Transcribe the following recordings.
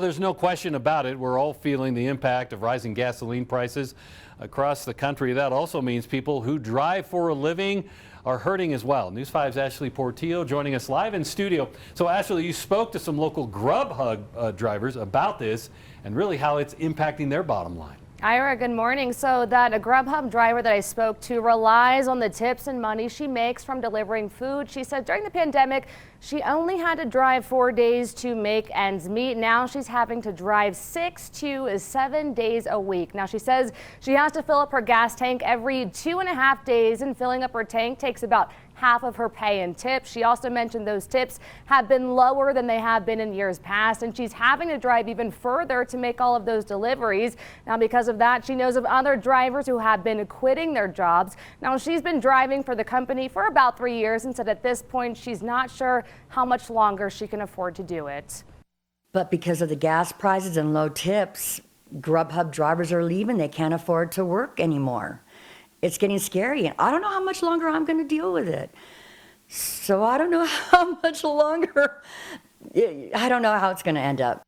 there's no question about it. We're all feeling the impact of rising gasoline prices across the country. That also means people who drive for a living are hurting as well. News 5's Ashley Portillo joining us live in studio. So Ashley, you spoke to some local Grubhub drivers about this and really how it's impacting their bottom line. Ira, good morning. So that a Grubhub driver that I spoke to relies on the tips and money she makes from delivering food. She said during the pandemic, she only had to drive 4 days to make ends meet. Now she's having to drive 6 to 7 days a week. Now she says she has to fill up her gas tank every 2.5 days, and filling up her tank takes about half of her pay in tips. She also mentioned those tips have been lower than they have been in years past, and she's having to drive even further to make all of those deliveries. Now, because of that, she knows of other drivers who have been quitting their jobs. Now, she's been driving for the company for about 3 years and said at this point she's not sure how much longer she can afford to do it. But because of the gas prices and low tips, Grubhub drivers are leaving. They can't afford to work anymore. It's getting scary, and I don't know how much longer I'm going to deal with it. So I don't know how much longer. I don't know how it's going to end up.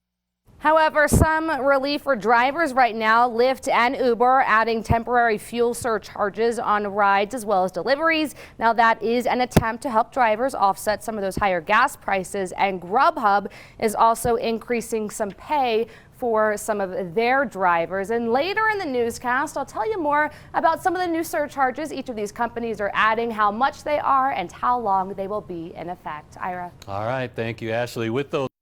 However, some relief for drivers right now. Lyft and Uber are adding temporary fuel surcharges on rides as well as deliveries. Now, that is an attempt to help drivers offset some of those higher gas prices, and Grubhub is also increasing some pay for some of their drivers. And later in the newscast, I'll tell you more about some of the new surcharges each of these companies are adding, how much they are, and how long they will be in effect. Ira. All right. Thank you, Ashley. With those